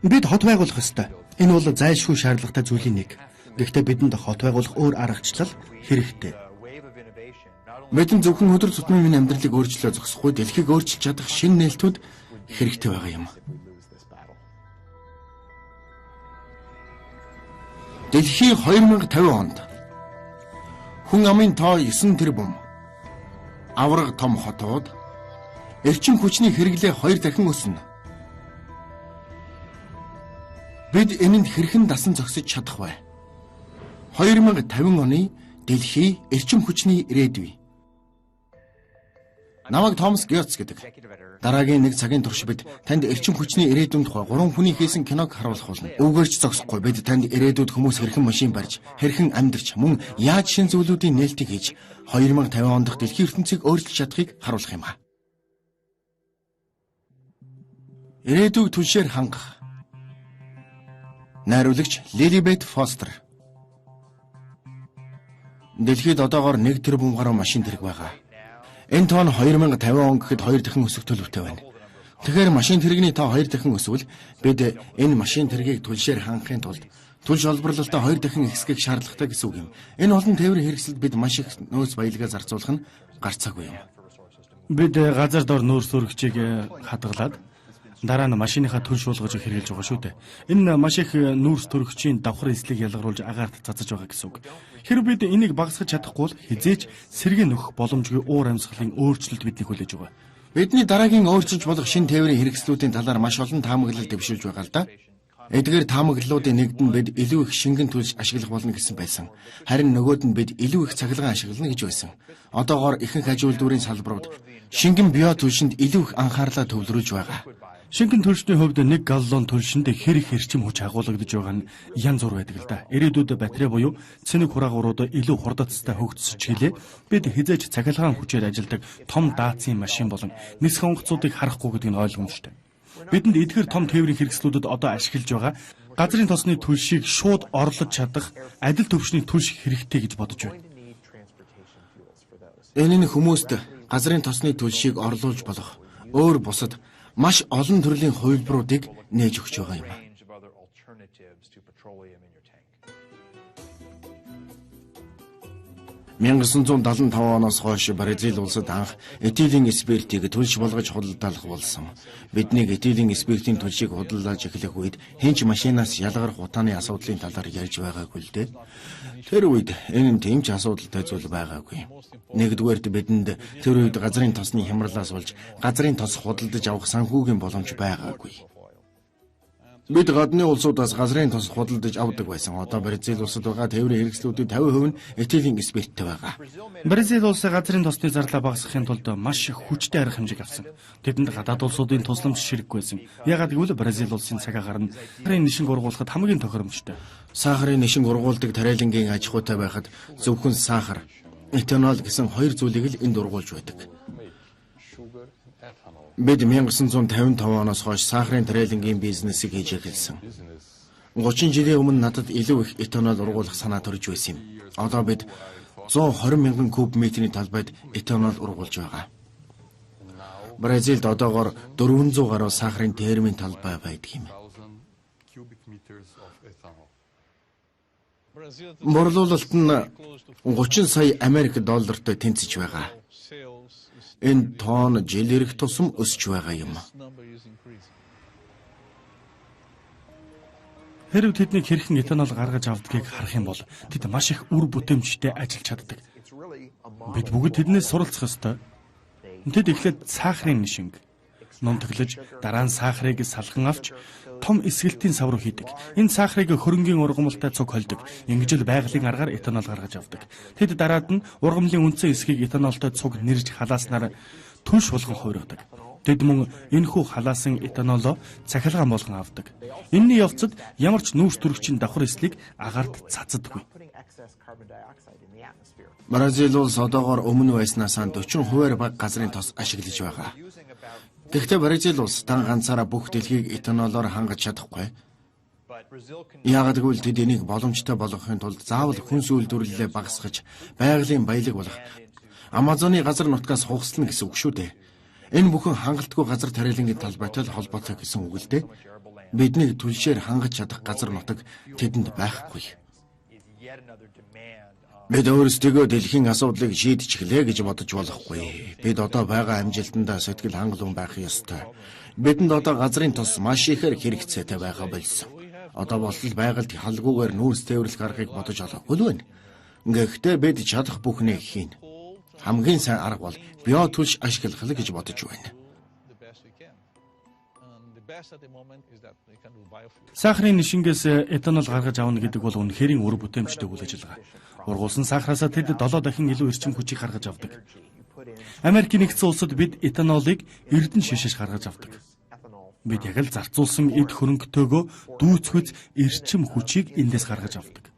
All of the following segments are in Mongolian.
Бид хот байгуулах ёстой. Энэ бол зайлшгүй шаардлагатай зүйлийн нэг. Гэхдээ бидэнд хот байгуулах өөр аргачлал хэрэгтэй. Бидний зөвхөн өдөр тутмын минь амьдралыг өөрчлөө зогсохгүй дэлхийг өөрчилж чадах шинэ нээлтүүд хэрэгтэй байгаа юм. Дэлхий 2050 онд хүн амын тоо 9 тэрбум, авраг том хотууд, эрчим хүчний хэрэглээ 2 дахин өснө. Бид энэнд хэрхэн дасан зогсож чадах вэ? 2050 оны дэлхий эрчим хүчний ирээдүй. Намайг Томас Гёц гэдэг. Дараагийн 1 цагийн турш бид танд эрчим хүчний ирээдүйн тухай 3 хүний хийсэн киног харуулах болно. Үгээрч зогсохгүй бид танд ирээдүйд хүмүүс хэрхэн машин барьж, хэрхэн амьдарч, мөн яаж шин зүйлүүдийн нээлтийг хийж 2050 онд дэлхийн ертөнцийг өөрчилж чадахыг харуулах юм а. Ирээдүйг түлшээр хангах. Найруулагч Лилибет Фостер. Дэлхийд одоогоор 1 тэрбум гаруй машин тэрэг байгаа. Энэ тоо нь 2050 он гэхэд 2 дахин өсөх төлөвтэй байна. Тэгэхээр машин тэрэгний тоо 2 дахин өсвөл бид энэ машин тэргийг түлшээр хангахын тулд түлш олборлолтоо 2 дахин ихсгэх шаардлагатай гэсэн үг юм. Энэ олон тээврийн хэрэгсэлд бид маш их нөөц баялгаа зарцуулах нь гарцаагүй юм. Бид газар дор нөөц өргөчийг хадгалаад дараа нь машиныхаа түлш уулгаж хэрэглэж байгаа шүү дээ. Энэ маш их нүүрс төрөгчийн давхар эслийг ялгаруулж агаарт цацаж байгаа гэсэн үг. Хэрэв бид энийг багасгаж чадахгүй бол хизээч сэргэн нөх боломжгүй уур амьсгалын өөрчлөлт биднийг хүлээж байгаа. Бидний дараагийн өөрчилж болох шин тээврийн хэрэгслүүдийн талаар маш олон таамаглал дэвшүүлж байгаа л да. Эдгээр таамаглалуудын нэгд нь бид илүү их шингэн түлш ашиглах болно гэсэн байсан. Харин нөгөөд нь бид илүү их цахилгаан ашиглана гэж байсан. Одоогоор ихэнх аж үйлдвэрийн салбарууд шингэн био түлшинд илүү их анхаарлаа төвлөрүүлж байгаа. Шингэн түлшний хувьд 1 галлон түлшинд хэр их эрчим хүч агуулгадж байгаа нь янз бүр байдаг л да. Ирээдүйд батарей буюу цэник хураагуурууд илүү хурдцтай хөгжсөж хэлээ. Бид хизээж цахилгаан хүчээр ажилладаг том даацын машин болон нисэх онгоцуудыг харахгүй гэдэг нь ойлгомжтой. Бидэнд эдгээр том тээврийн хэрэгслүүдэд одоо ашиглаж байгаа газрын тосны түлшийг шууд орлож чадах адил төвшний түлш хэрэгтэй гэж бодож байна. Энэ нь хүмүүст газрын тосны түлшийг орлуулж болох өөр бусад маш олон төрлийн хувилбаруудыг нээж өгч байгаа юм. 1975 оноос хойш Бразил улсад анх этилийн спиртийг түлш болгож худалдаалах болсон. Бидний этилийн спиртийн түлшийг худалдаалж эхлэх үед хинч машинаас ялгарх утааны асуудлын талаар ярьж байгаагүй л дээ. Тэр үед энэ нь тийм ч асуудалтай зүйл байгаагүй. Нэгдүгээрт бидэнд тэр үед газрын тосны хямралаас болж газрын тос худалдаж авах санхүүгийн боломж байгаагүй. Бид гадны улсуудаас газрын тос худалдаж авдаг байсан. Одоо Бразил улсад байгаа тээврийн хэрэгслүүдийн 50% нь этилийн спирттэй байгаа. Бразил улс газрын тосны зарлаа багасгахын тулд маш хүчтэй арга хэмжээг авсан. Тэдэнд гадаад улсуудын тусламж ширэггүй байсан. Яагаад гэвэл Бразил улсын цаг агаар нь сахарын нишинг ургуулахад хамгийн тохиромжтой. Сахарын нишинг ургуулдаг тариалангийн аж ахуйтай байхад зөвхөн сахар, этанол гэсэн 2 зүйлийг л энд ургуулж байдаг. Бид 1955 оноос хойш сахарын тариалангийн бизнесийг хийж эхэлсэн. 30 жилийн өмнө надад илүү их этанол ургуулах санаа төрж байсан юм. Одоо бид 120 мянган куб метрийн талбайд этанол ургуулж байгаа. Бразилд одоогоор 400 гаруй сахарын термийн талбай байдаг юм. Борлуулалт нь 30 сая Америк доллартай тэнцэж байгаа. Энэ тоон жил ирэх тусам өсөж байгаа юм. Хэрв тэднийг хэрхэн этанол гаргаж авдгийг харах юм бол тэд маш их үр бүтээмжтэй ажиллаж чаддаг. Бид бүгд тэднээс суралцах ёстой. Тэд эхлээд сахарын нишинг нунтаглаж, дараа нь сахарыг салхан авч том эсгэлтийн сав руу хийдэг. Энэ сахарыг хөрөнгийн ургамалтай цуг холдог. Ингэж л байгалийн аргаар этанол гаргаж авдаг. Тэд дараад нь ургамлын үндсэн эсгийг этанолтой цуг нэрж халааснаар түлш болгон хувиргадаг. Тэд мөн энэхүү халаасан этанолоо цахилгаан болгон авдаг. Энэний явцад ямар ч нүүрс төрөгчийн давхар эслийг агаарт цацдаггүй. Бразил улс одоогоор өмнө байснаас 40% бага газрын тос ашиглаж байгаа. Гэхдээ Бразил улс дан ганцаараа бүх дэлхийг этанолоор хангаж чадахгүй. Яагаад гэвэл тэд энийг боломжтой болгохын тулд заавал хүнс үйлдвэрлэлээ багасгаж, байгалийн баялаг болох Амазоны газар нутгаас хугаслана гэсэн үг шүү дээ. Энэ бүхэн хангалтгүй газар тариалангийн талбайтай холбоотой гэсэн үг л дээ. Бидний түлшээр хангаж чадах газар нутаг тэдэнд байхгүй. Бид өөрсдөө дэлхийн асуудлыг шийдэж эхлэе гэж бодож болохгүй. Бид одоо байгаа амжилтандаа сэтгэл хангалуун байх ёстой. Бидэнд одоо газрын тос маш ихээр хэрэгцээтэй байгаа болсон. Одоо болтол байгальд халгуугаар нүүрс тээвэрлэх аргыг бодож олоогүй л байна. Гэхдээ бид чадах бүхнээ хийнэ. Хамгийн сайн арга бол био түлш ашиглах гэж бодож байна. Сахарын нишингээс этанол гаргаж авна гэдэг бол үнэхээр үр бүтээмжтэй үйл ажиллагаа. Ургуулсан сахараас тэд 7 дахин илүү эрчим хүчийг гаргаж авдаг. Америкийн нэгдсэн улсад бид этанолыг эрдэнэ шишэж гаргаж авдаг. Бид яг л зарцуулсан эд хөрөнгөтэйгөө дүүцгэц эрчим хүчийг эндээс гаргаж авдаг.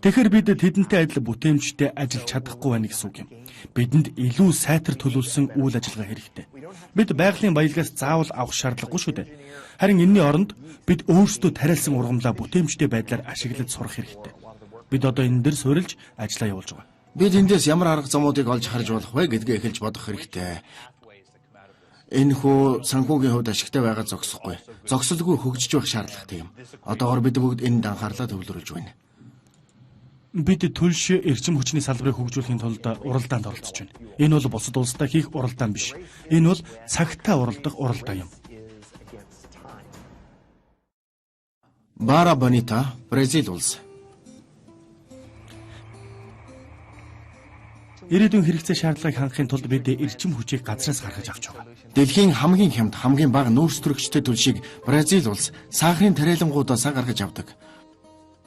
Тэгэхээр бид тэдэнтэй адил бүтээмжтэй ажиллаж чадахгүй байна гэсэн үг юм. Бидэнд илүү сайтар төлөвлөсөн үйл ажиллагаа хэрэгтэй. Бид байгалийн баялагаас заавал авах шаардлагагүй шүү дээ. Харин энэний оронд бид өөрсдөө тариалсан ургамлаа бүтээмжтэй байдлаар ашиглаж сурах хэрэгтэй. Бид одоо энэ дээр суурилж ажиллаа явуулж байгаа. Бид эндээс ямар арга замуудыг олж харж болох вэ гэдгээ эхэлж бодох хэрэгтэй. Энэхүү санхүүгийн хувьд ашигтай байгаа зогсохгүй. Зогсолгүй хөгжиж байх шаардлагатай юм. Одоогоор бид бүгд энд анхаарлаа төвлөрүүлж байна. Бид түлш эрчим хүчний салбарыг хөгжүүлэхийн тулд уралдаанд оролцож байна. Энэ бол бусад улстай хийх уралдаан биш. Энэ бол цагтаа уралдах уралдаан юм. Бара Бонита, Бразил улс. Ирээдүйн хэрэгцээ шаардлагыг хангахын тулд бид эрчим хүчийг газраас гаргаж авч байгаа. Дэлхийн хамгийн хямд, хамгийн бага нүүрс төрөгчтэй түлшийг Бразил улс сахарын тариалангуудаас гаргаж авдаг.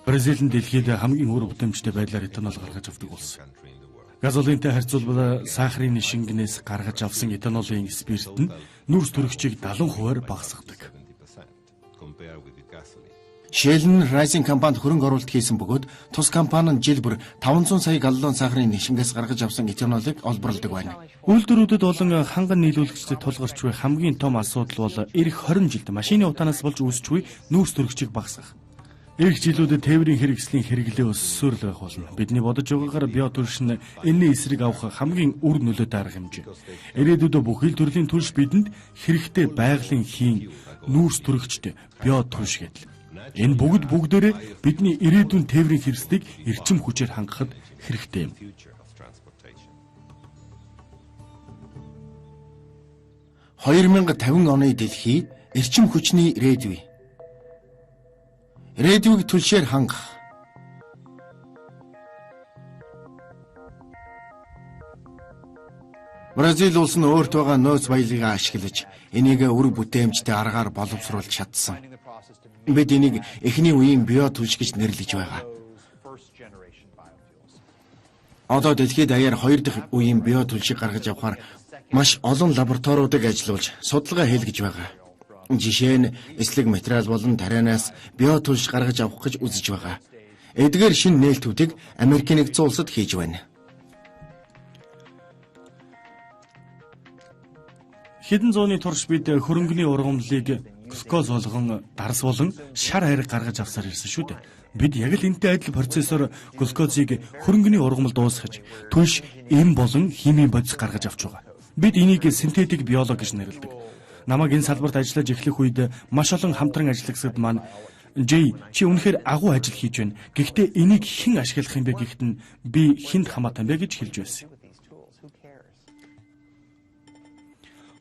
Бразил нь дэлхийд хамгийн үр бүтээмжтэй байдлаар этанол гаргаж авдаг улс. Газолинтэй харьцуулбал сахарын нишингнээс гаргаж авсан этанолын спирт нь нүүрс төрөгчийг 70% багасгадаг. Shell нь Rising компанид хөрөнгө оруулалт хийсэн бөгөөд тус компани нь жил бүр 500 сая галлон сахарын нишингээс гаргаж авсан этанолыг олборлдог байна. Үйлдвэрүүдэд болон ханган нийлүүлэгчдэд тулгарч буй хамгийн том асуудал бол эх 20 жилд машины утаанаас болж үүсч буй нүүрс төрөгчийг багасгах. Эх жилүүдэд тээврийн хэрэгслийн хэрэглээ өссөөр л байх болно. Бидний бодож байгаагаар био түлш нь энэний эсрэг авах хамгийн үр нөлөөтэй арга хэмжээ. Ирээдүйд бүхэл төрлийн түлш бидэнд хэрэгтэй байгалийн хийн нүүрс төрөгчд био түлш гэдэг. Энэ бүгдээрээ бидний ирээдүйн тээврийн хэрэгслийг эрчим хүчээр хангахад хэрэгтэй юм. (2050 оны дэлхий эрчим хүчний ирээдүй. Ирээдүйг түлшээр хангах. Бразил улс нь өөрт байгаа нөөц баялагийг ашиглаж энийг үр бүтээмжтэй аргаар боловсруулж чадсан. Бид энийг эхний үеийн био түлш гэж нэрлэж байгаа. Одоо дэлхийд даяар 2 дахь үеийн био түлшийг гаргаж авахар маш олон лабораториудыг ажиллуулж судалгаа хийлгэж байгаа. Жишээ нь эслэг материал болон тарианаас био түлш гаргаж авах гэж үзэж байгаа. Эдгээр шинэ нээлтүүдийг Америкийн нэгдсэн улсад хийж байна. Хэдэн зууны турш бид хөрөнгөний ургамлыг глюкоз болгон дарс болон шар хайрыг гаргаж авсаар ирсэн шүү дээ. Бид яг л энэтэй адил процессор глюкозыг хөрөнгөний ургамал дуусгаж түлш эм болон химийн бодис гаргаж авч байгаа. Бид энийг синтетик биологи гэж нэрлэдэг. Намайг энэ салбарт ажиллаж эхлэх үед маш олон хамтран ажиллагсад маань чи үнэхээр агуу ажил хийж байна. Гэхдээ энийг хэн ашиглах юм бэ гэхэд нь би хэнд хамаатай юм бэ гэж хэлж байсан.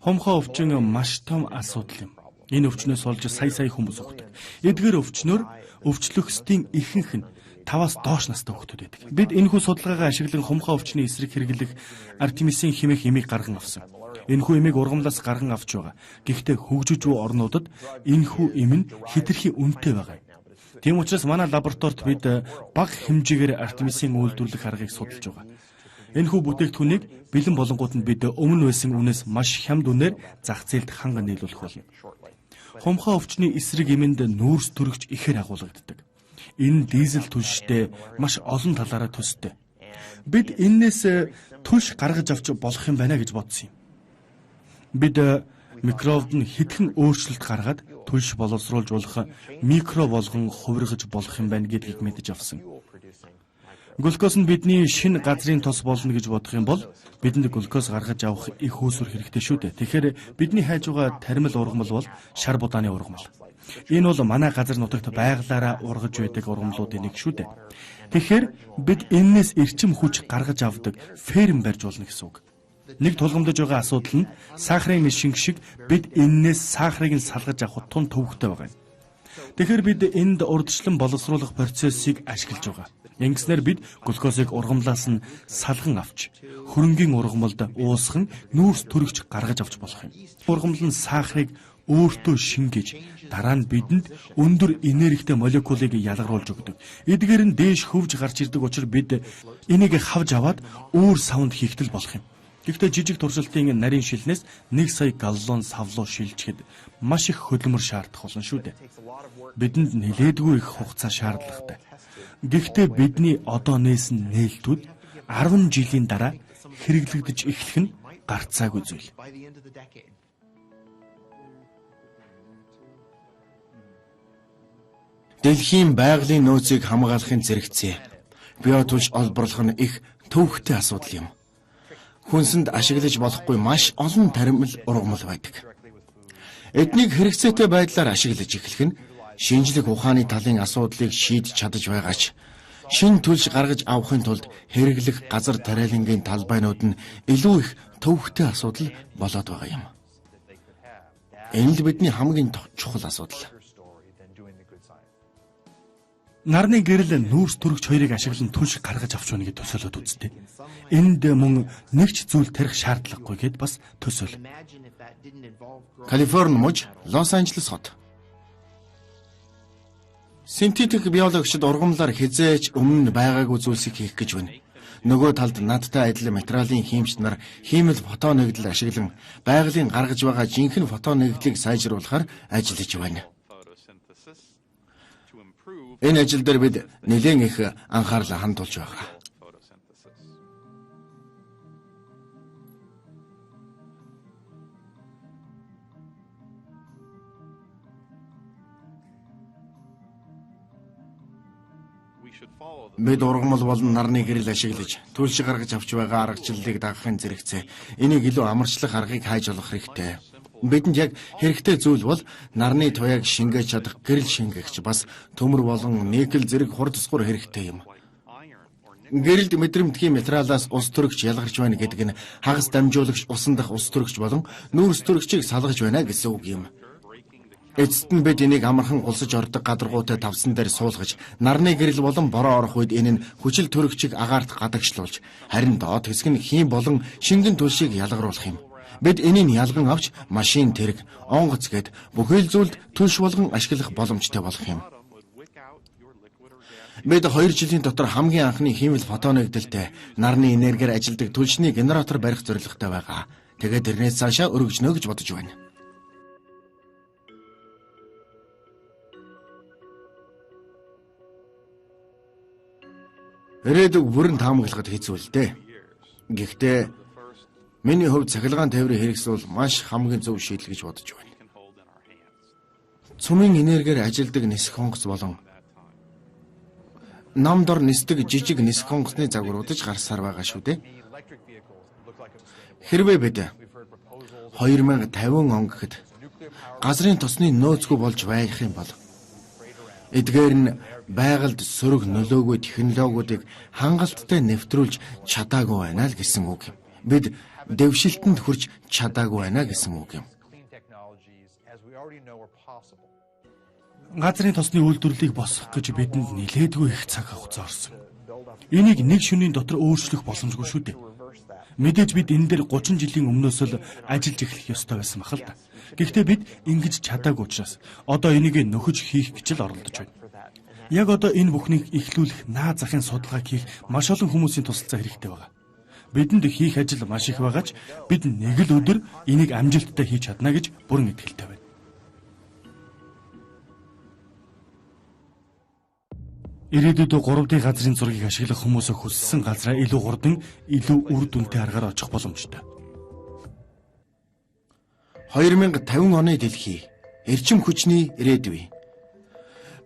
Хомхоо өвчин маш том асуудал юм. Энэ өвчнөөс олж сая хүмүүс өгдөг. Эдгээр өвчнөөр өвчлөхсдийн ихэнх нь 5-аас доош настай хүүхдүүд байдаг. Бид энэхүү судалгаагаа ашиглан хомхоо өвчний эсрэг хэрэглэх артемисын хэмээх эмийг гарган авсан. Энэхүү эмийг ургамлаас гарган авч байгаа. Гэхдээ хөгжиж буй орнуудад энэхүү эм нь хэтэрхий үнэтэй байгаа. Тийм учраас манай лабораторид бид бага хэмжээгээр артемисын үйлдвэрлэх аргыг судалж байгаа. Энэхүү бүтээгдэхүүнийг бэлэн болонгууд нь бид өмнө байсан үнээс маш хямд үнээр зах зээлд ханган нийлүүлэх болно. Хомхоо өвчний эсрэг эмэнд нүүрс төрөгч ихээр агуулгаддаг. Энэ дизель түлштэй маш олон талаараа төстэй. Бид энээс түлш гаргаж авч болох юм байна гэж бодсон юм. Бид микробд нь хэдхэн өөрчлөлт гаргаад түлш боловсруулж болох микро болгон хувиргаж болох юм байна гэдгийг мэдэж авсан. Глюкоз нь бидний шинэ газрын тос болно гэж бодох юм бол бидэнд глюкоз гаргаж авах их үүсвэр хэрэгтэй шүү дээ. Тэгэхээр бидний хайж байгаа тармил ургамал бол шар будааны ургамал. Энэ бол манай газар нутагт байгалаараа ургаж байдаг ургамлуудын нэг шүү дээ. Тэгэхээр бид энээс эрчим хүч гаргаж авдаг ферм барьж болно гэсэн үг. Нэг тулгамдж байгаа асуудал нь сахарын машин шиг бид энээс сахарыг нь салгаж авах тун төвөгтэй байгаа юм. Тэгэхээр бид энд урдчлан боловсруулах процессыг ашиглаж байгаа. Ингэснээр бид глюкозыг ургамлаас нь салган авч хөрөнгийн ургамалд уусган нүүрс төрөгч гаргаж авч болох юм. Ургамал нь сахарыг өөртөө шингээж дараа нь бидэнд өндөр энергитэй молекулыг ялгаруулж өгдөг. Эдгээр нь дээш хөвж гарч ирдэг учраас бид энийг хавж аваад өөр савнд хийгтэл болох юм. Гэхдээ жижиг туршилтын нарийн шилнээс 1 сая галлон савлуу шилжихэд маш их хөдөлмөр шаардах болно шүү дээ. Бидэнд нэлээдгүй их хугацаа шаардлагатай. Гэхдээ бидний одоо нээсэн нээлтүүд 10 жилийн дараа хэрэглэгдэж эхлэх нь гарцаагүй зүйл. Дэлхийн байгалийн нөөцийг хамгаалахын зэрэгцээ биотулж олборлох нь их төвөгтэй асуудал юм. Хүнсэнд ашиглаж болохгүй маш олон таримл ургамал байдаг. Эднийг хэрэгцээтэй байдлаар ашиглаж эхлэх нь шинжлэх ухааны талын асуудлыг шийдэж чадаж байгаач шин төлж гаргаж авахын тулд хэрэглэх газар тариалангийн талбайнууд нь илүү их төвөгтэй асуудал болоод байгаа юм. Энэ л бидний хамгийн чухал асуудал. Нарны гэрэл нүүрс төрөгч хоёрыг ашиглан түлш гаргаж авч байна гэж төсөөлөд үзтээ. Энд мөн нэг ч зүйл тарих шаардлагагүй гэд бас төсөөл. Калифорни мужи, Лос Анжелес хот. Синтетик биологчид ургамлаар хизээч өмнө байгаагүй зүйлсийг хийх гэж байна. Нөгөө талд надтай адил материалын хиймч нар хиймэл фото нэгдэл ашиглан байгалийн гаргаж байгаа жинхэнэ фото нэгдлийг сайжруулахаар ажиллаж байна. Энэ ажил дээр бид нэлээд их анхаарлаа хандуулж байгаа. Бид ургамал болон нарны гэрэл ашиглаж түлш гаргаж авч байгаа аргачлалыг дагахын зэрэгцээ энийг илүү амарчлах аргыг хайж олох хэрэгтэй. Бидэнд яг хэрэгтэй зүйл бол нарны туяаг шингээж чадах гэрэл шингээгч бас төмөр болон никел зэрэг хурдсгуур хэрэгтэй юм. Гэрэлд мэдрэмтгий материалаас ус төрөгч ялгарч байна гэдэг нь хагас дамжуулагч усан дах ус төрөгч болон нүүрс төрөгчийг салгаж байна гэсэн үг юм. Эцэст нь бид энийг амархан гулсаж ордог гадаргуутай тавсан дээр суулгаж нарны гэрэл болон бороо орох үед энэ нь хүчил төрөгчийг агаарт гадагшлуулж харин доод хэсэг нь хийм болон шингэн түлшийг ялгаруулах юм. Бид энийг ялган авч машин тэрэг, онгоц гэд бүхэл зүйлд түлш болгон ашиглах боломжтой болох юм. Бид 2 жилийн дотор хамгийн анхны хиймэл фото нэгдэлтэй нарны энергиэр ажилладаг түлшний генератор барих зорилготой байгаа. Тэгээд тэрнээс цаашаа өргөжнө гэж бодож байна. Ирээдүг бүрэн таамаглахад хэцүү л дээ. Гэхдээ миний хувьд цахилгаан тээврийн хэрэгсэл маш хамгийн зөв шийдэл гэж бодож байна. Цөмийн энергиэр ажилладаг нисэх хонгоц болон нам дор нисдэг жижиг нисэх хонгоцны загваруудаж гарсаар байгаа шүү дээ. Хэрвээ бид 2050 он гэхэд газрын тосны нөөцгүй болж байх юм бол эдгээр нь байгальд сөрөг нөлөөгүй технологиудыг хангалттай нэвтрүүлж чадаагүй байна л гэсэн үг юм. Бид дэвшилтэнд хүрч чадаагүй байна гэсэн үг юм. Газрын тосны үйлдвэрлэлийг босгох гэж бидэнд нэлээдгүй их цаг хугацаа орсон. Энийг нэг шөнийн дотор өөрчлөх боломжгүй шүү дээ. Мэдээж бид энэ дээр 30 жилийн өмнөөс л ажиллаж эхлэх ёстой байсан бахал та. Гэхдээ бид ингэж чадаагүй учраас одоо энийг нөхөж хийх гэж л оролдож байна. Яг одоо энэ бүхнийг эхлүүлэх наа захын судалгааг хийх маш олон хүмүүсийн тусалцаа хэрэгтэй байгаа. Бидэнд хийх ажил маш их байгаач бид нэг л өдөр энийг амжилттай хийж чадна гэж бүрэн итгэлтэй байна. Ирээдүйд 3D газрын зургийг ашиглах хүмүүс хүссэн газраа илүү хурдан, илүү үр дүнтэй аргаар очих боломжтой. 2050 оны дэлхий эрчим хүчний ирээдүй.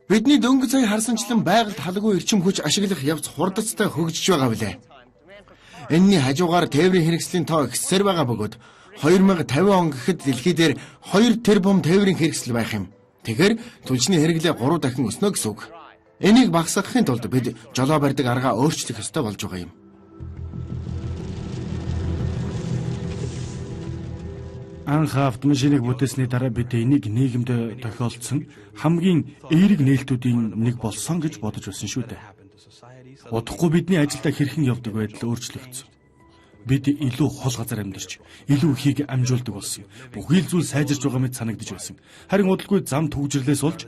Бидний дөнгөж сая харсанчлан байгальд халгүй эрчим хүч ашиглах явц хурдцтай хөгжиж байгаа билээ. Энэний хажуугаар тээврийн хэрэгслийн тоо ихсээр байгаа бөгөөд 2050 он гэхэд дэлхий дээр 2 тэрбум тээврийн хэрэгсэл байх юм. Тэгэхээр түлшний хэрэглээ 3 дахин өснө гэсэн үг. Энийг багасгахын тулд бид жолоо барьдаг аргаа өөрчлөх ёстой болж байгаа юм. Анх автомашиныг бүтээсний дараа бид энийг нийгэмд тохиолдсон хамгийн эерэг нээлтүүдийн нэг болсон гэж бодож байсан шүү дээ. Удахгүй бидний ажилдаа хэрхэн явдаг байдал өөрчлөгдсөн. Бид илүү хол газар амьдарч, илүү ихийг амжуулдаг болсон. Бүхий л зүйл сайжирч байгаа мэт санагдаж байсан. Харин удалгүй зам төвжирлээс олж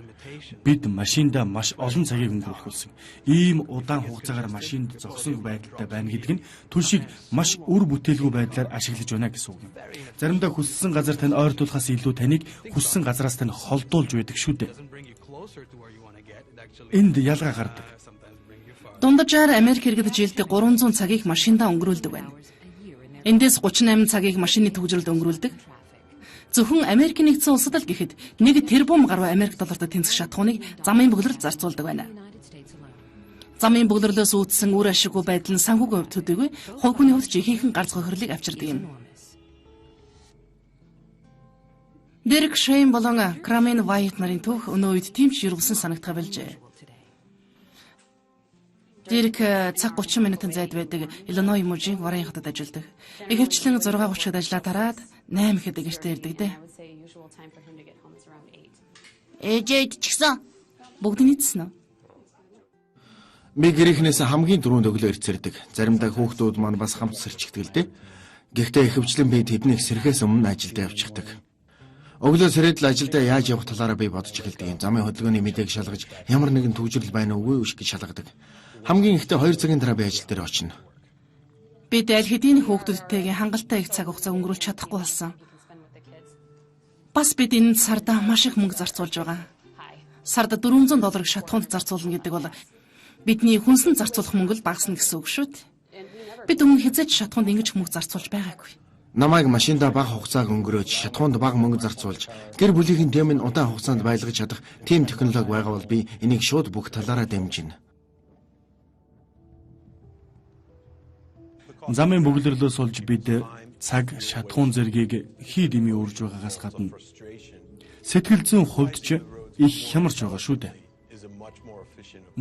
бид машинда маш олон цагийг өнгөрүүлэх болсон. Ийм удаан хугацаагаар машинд зогсон байдалтай байна гэдэг нь түншийг маш үр бүтээлгүй байдлаар ашиглаж байна гэсэн үг юм. Заримдаа хүссэн газар тань ойртуулахаас илүү таныг хүссэн газараас тань холдуулж байдаг шүү дээ. Энд ялгаа гардаг. Дунджаар Америк иргэд жилдээ 300 цагийг машиндаа өнгөрүүлдэг байна. Эндээс 38 цагийг машины төвжирэлд өнгөрүүлдэг. Зөвхөн Америк нэгдсэн улсад л гэхэд 1 тэрбум гаруй Америк доллартай тэнцэх шатхууныг замын бөглөрт зарцуулдаг байна. Замын бөглөрлөөс үүдсэн үр ашиггүй байдал нь санхүүгийн хувьд төдийгүй хувь хүний хувьд ч ихэнхэн ганц хохирлыг авчирдаг юм. Дерек Шейн болон Крамен Вайт нарын түүх өнөө үед тийм ч юргасан санагдах байлжээ. Дерек цаг 30 минутын зайд байдаг Иллиной мужийн Варен хотод ажилладаг. Ихэвчлэн 6:30-д ажиллаа тараад 8 ихэд гэртээ ирдэг дээ. Ээжээд ч гэсэн бүгд нийцсэн үү? Би гэрийнхнээс хамгийн түрүүнд өглөө ирцэрдэг. Заримдаа хүүхдүүд маань бас хамт сэрчигдэг л дээ. Гэхдээ ихэвчлэн би тэднийг сэрхээс өмнө ажилдаа явчихдаг. Өглөө сэрээд л ажилдаа яаж явах талаараа би бодож эхэлдэг юм. Замын хөдөлгөөний мэдээг шалгаж ямар нэгэн төвжирэл байна уу үгүй гэж шалгадаг. Хамгийн ихдээ 2 цагийн дараа би ажил дээр очино. Бид аль хэдийн хүүхдүүдтэйгээ хангалттай их цаг хугацаа өнгөрүүлж чадахгүй болсон. Бас бид энэ сарда маш их мөнгө зарцуулж байгаа. Сарда $400 шатхуунд зарцуулна гэдэг бол бидний хүнсэн зарцуулах мөнгө л багасна гэсэн үг шүү дээ. Бид өмнө хязгаарч шатхуунд ингэж мөнгө зарцуулж байгаагүй. Намайг машиндаа бага хугацааг өнгөрөөж шатхуунд бага мөнгө зарцуулж гэр бүлийнхэн тэмээ удаан хугацаанд байлгаж чадах тийм технологи байгаа бол би энийг шууд бүх талаараа дэмжинэ. Замын бөглөрлөөс олж бид цаг, шатхуун зэргийг хий дэмий үрж байгаагаас гадна сэтгэл зүйн хувьд ч их хямарч байгаа шүү дээ.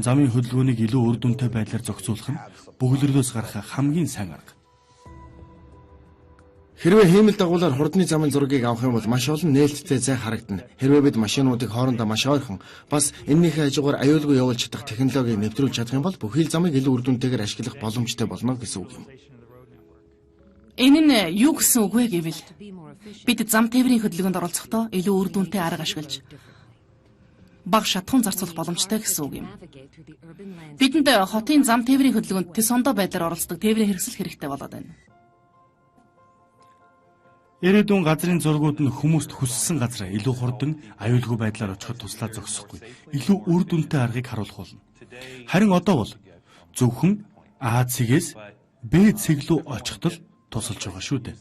Замын хөдөлгөөнийг илүү үр дүнтэй байдлаар зохицуулах нь бөглөрлөөс гарах хамгийн сайн арга. Хэрвээ хиймэл дагуулаар хурдны замын зургийг авах юм бол маш олон нээлттэй зай харагдана. Хэрвээ бид машинуудыг хоорондоо маш ойрхон бас энэнийхээ хажуугаар аюулгүй явуулж чадах технологиг нэвтрүүлж чадах юм бол бүхий л замыг илүү үр дүнтэйгээр ашиглах боломжтой болно гэсэн үг юм. Энэ нь юу гэсэн үг вэ гэвэл бид зам тээврийн хөдөлгөөнд оролцохдоо илүү үр дүнтэй арга ашиглаж бага шатхуун зарцуулах боломжтой гэсэн үг юм. Бидэнд хотын зам тээврийн хөдөлгөөнд төс ондоо байдлаар оролцдог тээврийн хэрэгсэл хэрэгтэй болоод байна. Ирээдүйн газрын зургууд нь хүмүүст хүссэн газраа илүү хурдан, аюулгүй байдлаар очиход туслаа зогсохгүй, илүү үр дүнтэй аргыг харуулах болно. Харин одоо бол зөвхөн А цэгээс Б цэг рүү очиход тусалж байгаа шүү дээ.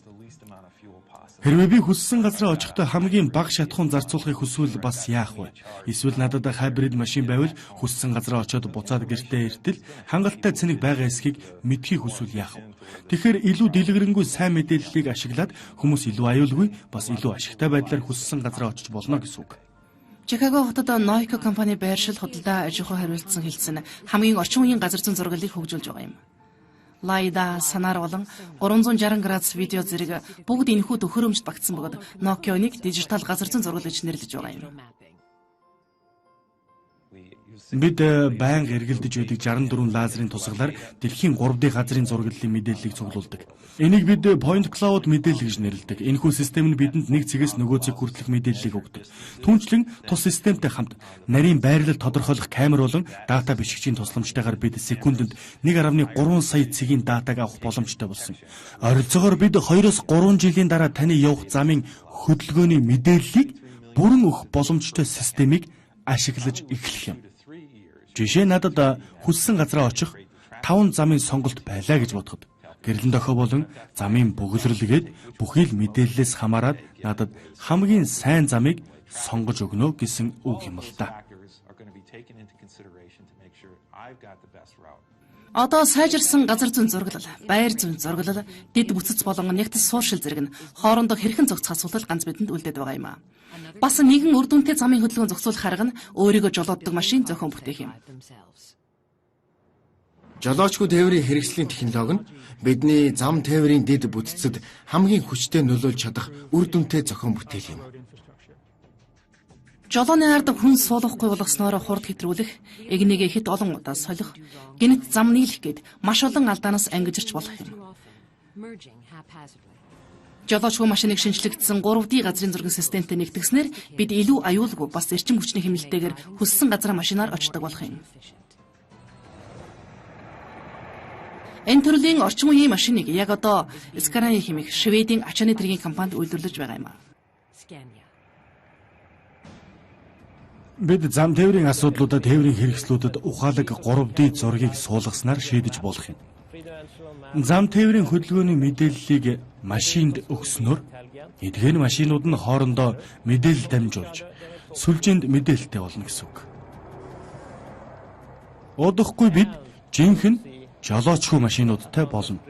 Хэрвээ би хүссэн газраа очихдоо хамгийн бага шатхуун зарцуулахыг хүсвэл бас яах вэ? Эсвэл надад хайбрид машин байвал хүссэн газраа очиод буцаад гэртээ иртэл хангалттай цэник байгаа эсхийг мэдхийг хүсвэл яах вэ? Тэгэхээр илүү дэлгэрэнгүй сайн мэдээллийг ашиглаад хүмүүс илүү аюулгүй бас илүү ашигтай байдлаар хүссэн газраа очиж болно гэсэн үг. Чикаго хотод Noico компани байршил худалдаа аж ахуй хариуцсан хэлсэн хамгийн орчин үеийн газар зүйн зургалыг хөгжүүлж байгаа юм. Лайда, Санаар болон 360 градус видео зэрэг бүгд энэхүү төхөөрөмжд багтсан бөгөөд Nokia-ыг дижитал газар зүйн зургал гэж нэрлэж байгаа юм. Бид байнга эргэлдэж байдаг 64 лазерын тусгалаар дэлхийн 3D газрын зураглалын мэдээллийг цуглуулдаг. Энийг бид Point Cloud мэдээлэл гэж нэрлэдэг. Энэхүү систем нь бидэнд нэг цэгээс нөгөө цэг хүртэлх мэдээллийг өгдөг. Түүнчлэн тус системтэй хамт нарийн байрлал тодорхойлох камер болон дата бичигчийн тусламжтайгаар бид секундэд 1.3 сая цэгийн датаг авах боломжтой болсон. Ойролцоогоор бид 2-3 жилийн дараа таны явах замын хөдөлгөөний мэдээллийг бүрэн өгөх боломжтой системийг ашиглаж эхлэх юм. Жишээ надад хүссэн газраа очих 5 замын сонголт байлаа гэж бодоход гэрлэн дохио болон замын бөглөрлөгээд бүхий л мэдээллээс хамаарад надад хамгийн сайн замыг сонгож өгнө гэсэн үг юм л та. taken into consideration to make sure I've got the best route. Одоо сайжирсан газар зүйн зураглал, байр зүйн зураглал, дэд бүцэц болон нягтас сууршил зэрэг нь хоорондоо хэрхэн зохицох асуудал ганц бидэнд үлдээд байгаа юм а. Бас нэгэн үр дүнтэй замын хөдөлгөөн зохицуулах арга нь өөрийгөө жолооддог машин зохион бүтээх юм. Жолоочгүй тээврийн хэрэгслийн технологи нь бидний зам тээврийн дэд бүтцэд хамгийн хүчтэй нөлөөлж чадах үр дүнтэй зохион бүтээл юм. Жолооны ард хүн суулгахгүй болгосноор хурд хэтрүүлэх, эгнээгээ хэд олон удаа солих, гинт зам нийлэх гээд маш олон алдаанаас ангижирч болох юм. Жолоочгүй машиныг шинжлэгдсэн 3D газрын зургийн системтэй нэгтгэснээр бид илүү аюулгүй бас эрчим хүчний хэмнэлтэйгээр хүссэн газраа машинаар очдог болох юм. Энэ төрлийн орчин үеийн машиныг яг одоо Scania хэмээх Шведийн ачааны тэргийн компанид үйлдвэрлэж байгаа юм а. Бид зам тээврийн асуудлуудад тээврийн хэрэгслүүдэд ухаалаг 3D зургийг суулгаснаар шийдэж болох юм. Зам тээврийн хөдөлгөөний мэдээллийг машинд өгснөөр эдгээр машинууд нь хоорондоо мэдээлэл дамжуулж сүлжээнд мэдээлэлтэй болно гэсэн үг. Удахгүй бид жинхэнэ жолоочгүй машинуудтай болно.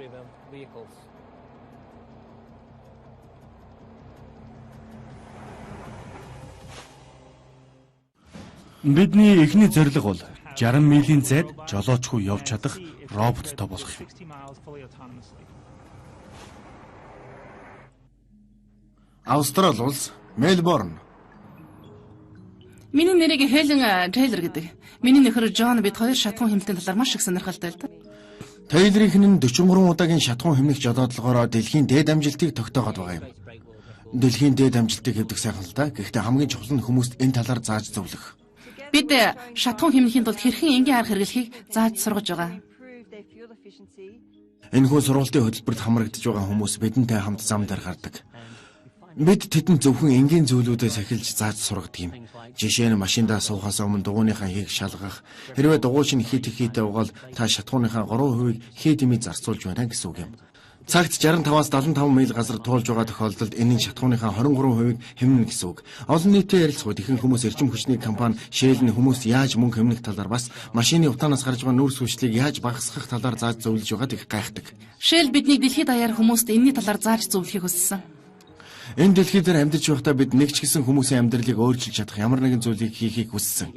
Бидний эхний зорилго бол 60 милийн зайд жолоочгүй явж чадах роботтой болох юм. Австрали улс Мельбурн. Миний нэрийг Хелен Тейлор гэдэг. Миний нөхөр Джон бид хоёр шатхуун хэмнэлтийн талаар маш их сонирхолтой л да. Тейлорийнх нь 43 удаагийн шатхуун хэмнэх жолоодлогоор дэлхийн дээд амжилтыг тогтоогод байгаа юм. Дэлхийн дээд амжилтыг хэвдэх сайхан л да. Гэхдээ хамгийн чухал нь хүмүүст энэ талаар зааж зөвлөх. Бид шатхуун хэмнэхийн тулд хэрхэн энгийн арга хэрэглэхийг зааж сургаж байгаа. Энэхүү сургалтын хөтөлбөрт хамрагдж байгаа хүмүүс бидэнтэй хамт зам дээр гардаг. Бид тэдэнд зөвхөн энгийн зүйлүүдээс эхэлж зааж сургадаг юм. Жишээ нь машиндаа суухаас өмнө дугуйныхаа хийг шалгах, хэрвээ дугуйч нь хит хийтэй угаал та шатхууныхаа 3% хий дэмий зарцуулж байна гэсэн үг юм. Цагт 65-аас 75 миль газар туулж байгаа тохиолдолд энэ нь шатхууныхаа 23%-ийг хэмнэн гэсэн үг. Олон нийтэд ярилцахад ихэнх хүмүүс эрчим хүчний компани Shell нь хүмүүс яаж мөнгө хэмнэх талаар бас машины утаанаас гарч байгаа нүүрс хүчлийг яаж багасгах талаар зааж зөвлөж байгаад их гайхдаг. Shell бидний дэлхийд даяар хүмүүст энэний талаар зааж зөвлөхийг хүссэн. Энэ дэлхий дээр амьдарч байхдаа бид нэг ч гэсэн хүмүүсийн амьдралыг өөрчилж чадах ямар нэгэн зүйлийг хийхийг хүссэн.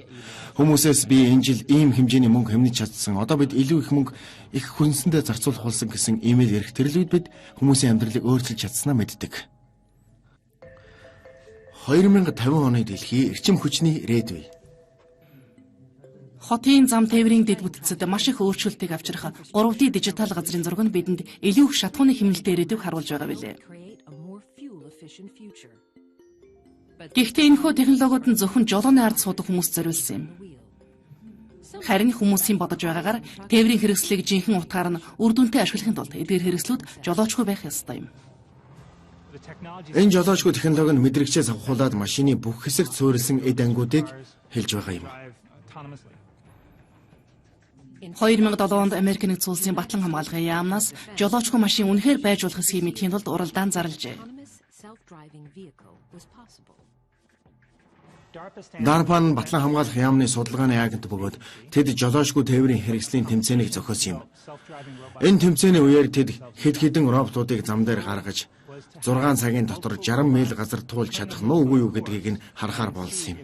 Хүмүүсээс би энэ жил ийм хэмжээний мөнгө хэмнэж чадсан. Одоо бид илүү их мөнгө их хүнсэндээ зарцуулах болсон гэсэн имэйл ирэх тэрлүүд бид хүмүүсийн амьдралыг өөрчилж чадсанаа мэддэг. 2050 оны дэлхий эрчим хүчний ирээд үе. Хотын зам тээврийн дэд бүтцэд маш их өөрчлөлтийг авчрах 3D дижитал газрын зураг нь бидэнд илүү их шатхууны хэмнэлтэй ирээдүйг харуулж байгаа билээ. Гэхдээ энэхүү технологиуд нь зөвхөн жолооны ард суудаг хүмүүст зориулсан юм. Харин хүмүүсийн бодож байгаагаар тээврийн хэрэгслийг жинхэнэ утгаар нь үр дүнтэй ашиглахын тулд эдгээр хэрэгслүүд жолоочгүй байх ёстой юм. Энэ жолоочгүй технологи нь мэдрэгчээс авахуулаад машины бүх хэсэгт суурилсан эд ангиудыг хэлж байгаа юм. 2007 онд Америк нэгдсэн улсын Батлан хамгаалгын яамнаас жолоочгүй машин үнэхээр байж болох схемийн мэдхийн тулд уралдаан зарлажээ. DARPA нь Батлан хамгаалах яамны судалгааны агент бөгөөд тэд жолоочгүй тээврийн хэрэгслийн тэмцээнийг зохиосон юм. Энэ тэмцээний үеэр тэд хэд хэдэн роботуудыг зам дээр гаргаж 6 цагийн дотор 60 миль газар туулж чадах нь үгүй юу гэдгийг нь харахаар болсон юм.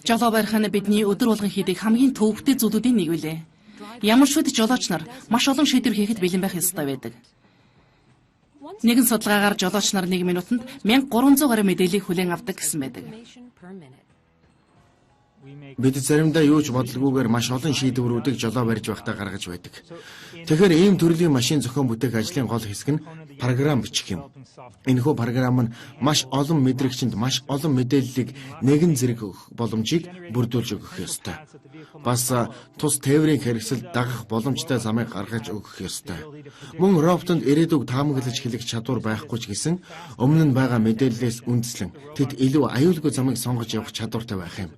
Жолоо барих нь бидний өдөр болгон хийдэг хамгийн төвөгтэй зүйлүүдийн нэг билээ. Ямар ч үед жолооч нар маш олон шийдвэр хийхэд бэлэн байх ёстой байдаг. Нэгэн судалгаагаар жолооч нар 1 минутанд 1300 гаруй мэдээллийг хүлээн авдаг гэсэн байдаг. Бид заримдаа юу ч бодлогоогоор маш олон шийдвэрүүдийг жолоо барьж байхдаа гаргаж байдаг. Тэгэхээр ийм төрлийн машин зохион бүтээх ажлын гол хэсэг нь програм бичих юм. Энэхүү програм нь маш олон мэдрэгчэнд маш олон мэдээллийг нэгэн зэрэг өгөх боломжийг бүрдүүлж өгөх ёстой. Бас тус тээврийн хэрэгсэл дагах боломжтой замыг гаргаж өгөх ёстой. Мөн роботонд ирээдүг таамаглаж хэлэх чадвар байхгүй ч гэсэн өмнө нь байгаа мэдээллээс үндэслэн тэд илүү аюулгүй замыг сонгож явах чадвартай байх юм.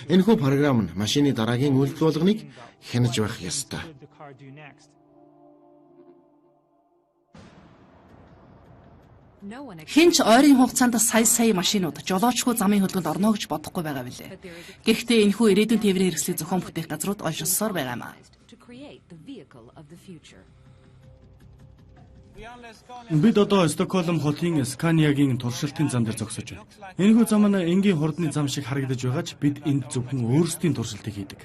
Энэхүү програм нь машины дараагийн үйлдэл болгоныг хянаж байх ёстой. Хинч ойрын хугацаанд сая машинууд жолоочгүй замын хөдөлгөөнд орно гэж бодохгүй байгаа билээ. Гэхдээ энэхүү ирээдүйн тээврийн хэрэгслийг зохион бүтээх газрууд олшилсоор байгаамаа. Бид одоо Стокгольм хотын Сканиагийн туршилтын зам дээр зогсож байна. Энэхүү зам нь энгийн хурдны зам шиг харагдаж байгаа ч бид энд зөвхөн өөрсдийн туршилтыг хийдэг.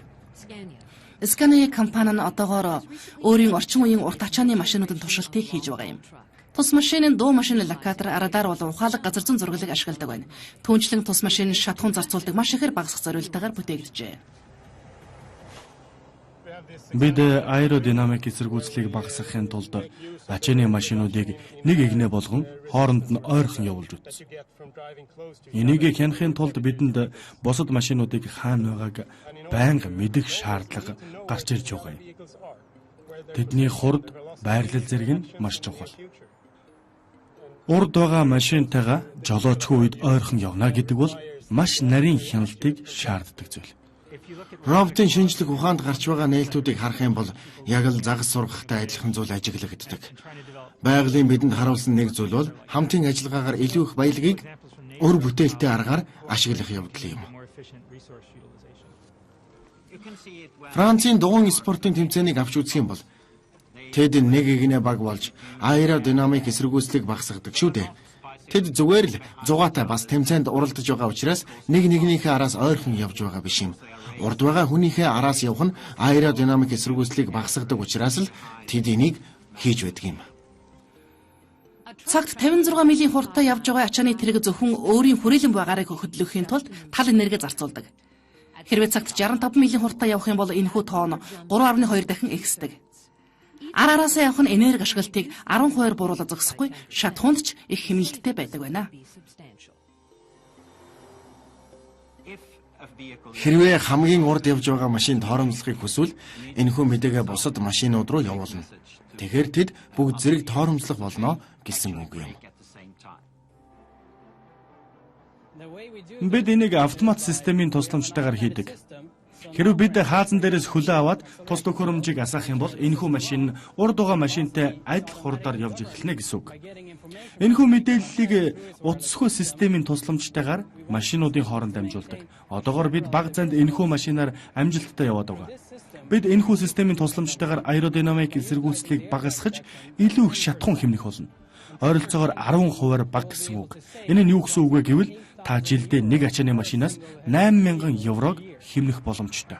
Scania компани нь одоогоор өөрийн орчин үеийн урт ачааны машинуудын туршилтыг хийж байгаа юм. Тус машинын дуу машины локатор арадар болон ухаалаг газар зүйн зургалыг ашигладаг байна. Түүнчлэн тус машин шатхуун зарцуулдаг маш ихээр багасгах зорилтойгоор бүтээгдэжээ. Бид аэродинамик эсэргүүцлийг багасгахын тулд ачааны машинуудыг нэг игнэ болгон хооронд нь ойрхон явуулж үзсэн. Энийг хянахын тулд бидэнд бусад машинуудыг хаана байгааг байнга мэдэх шаардлага гарч ирж байгаа юм. Тэдний хурд, байрлал зэрэг нь маш чухал. Урд байгаа машинтайгаа жолоочгүй үед ойрхон явна гэдэг бол маш нарийн хяналтыг шаарддаг зүйл. Роботын шинжлэх ухаанд гарч байгаа нээлтүүдийг харах юм бол яг л загас сургахтай адилхан зүйл ажиглагддаг. Байгалийн бидэнд харуулсан нэг зүйл бол хамтын ажиллагаагаар илүү их баялагийг өр бүтээлтэй аргаар ашиглах явдал юм. Францын дугуйн спортын тэмцээнийг авч үзэх юм бол тэд нэг игнэ баг болж аэродинамик эсэргүүцлийг багасгадаг шүү дээ. Тэд зүгээр л зугаатай бас тэмцээнд уралдаж байгаа учраас нэг нэгнийхээ араас ойрхон явж байгаа биш юм. Урд байгаа хүнийхээ араас явах нь аэродинамик эсэргүүцлийг багасгадаг учраас л тэд энийг хийж байдаг юм. Цагт 56 милийн хурдтай явж байгаа ачааны тэрэг зөвхөн өөрийн хүрээлэн байгаарыг хөдөлгөхийн тулд тал энерги зарцуулдаг. Хэрвээ цагт 65 милийн хурдтай явах юм бол энэхүү тоо нь 3.2 дахин ихсдэг. Арараасаа явах нь энерги ашиглалтыг 10% буруулах зогсохгүй шатхуунд ч их хэмнэлттэй байдаг байна. Хэрвээ хамгийн урд явж байгаа машинд тооромслохыг хүсвэл энэхүү мэдээгээ бусад машинууд руу явуулна. Тэгэхээр тэд бүгд зэрэг тооромслох болно гэсэн үг юм. Бид энийг автомат системийн тусламжтайгаар хийдэг. Хэрвээ бид хаазан дээрээс хөлөө аваад тус төхөөрөмжийг асаах юм бол энэхүү машин урд байгаа машинтай адил хурдаар явж эхэлнэ гэсэн үг. Энэхүү мэдээллийг утасгүй системийн тусламжтайгаар машинуудын хооронд дамжуулдаг. Одоогоор бид бага зайд энэхүү машинаар амжилттай яваад байгаа. Бид энэхүү системийн тусламжтайгаар аэродинамик эсэргүүцлийг багасгаж илүү их шатхуун хэмнэх болно. Ойролцоогоор 10% бага гэсэн үг. Энэ нь юу гэсэн үг вэ гэвэл та жилдээ нэг ачааны машинаас 8,000 еврог хэмнэх боломжтой.